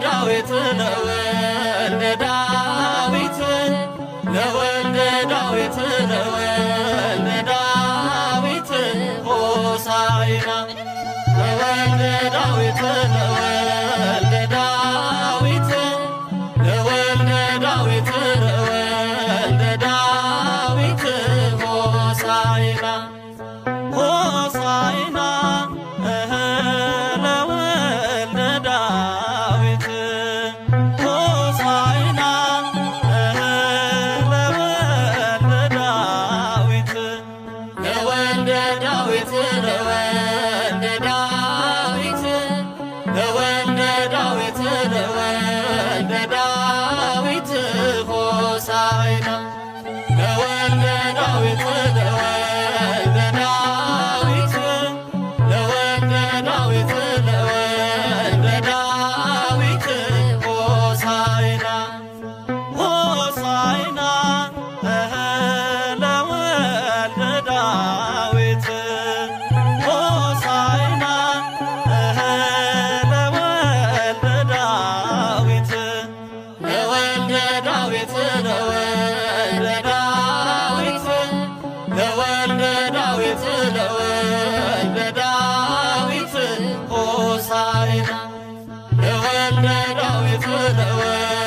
ዳዊት ለወልደ ዳዊት ለወልደ ዳዊት ለወልደ ዳዊት ሆሳዕና ለወልደ ዳዊት ለወልደ ዳዊት ለወልደ ዳዊት ለወልደ ዳዊት ሆሳዕና ሆሳዕና ለወልደ ዳዊት ሆሳዕና ለወልደ ዳዊት ለወልደ ዳዊት ለወልደ ዳዊት ለወልደ ዳዊት ለወልደ ዳዊት ሆሳዕና ለወልደ ዳዊት ለወልደ ዳዊት ለወልደ ዳዊት ለወልደ ዳዊት ሆሳዕና ሆሳዕና ለወልደ ዳዊት ሆሳዕና ለወልደ ዳዊት ለወልደ ዳዊት ለወልደ ዳዊት ለወልደ ዳዊት ለወልደ ዳዊት ሆሳዕና ለወልደ ዳዊት ለወልደ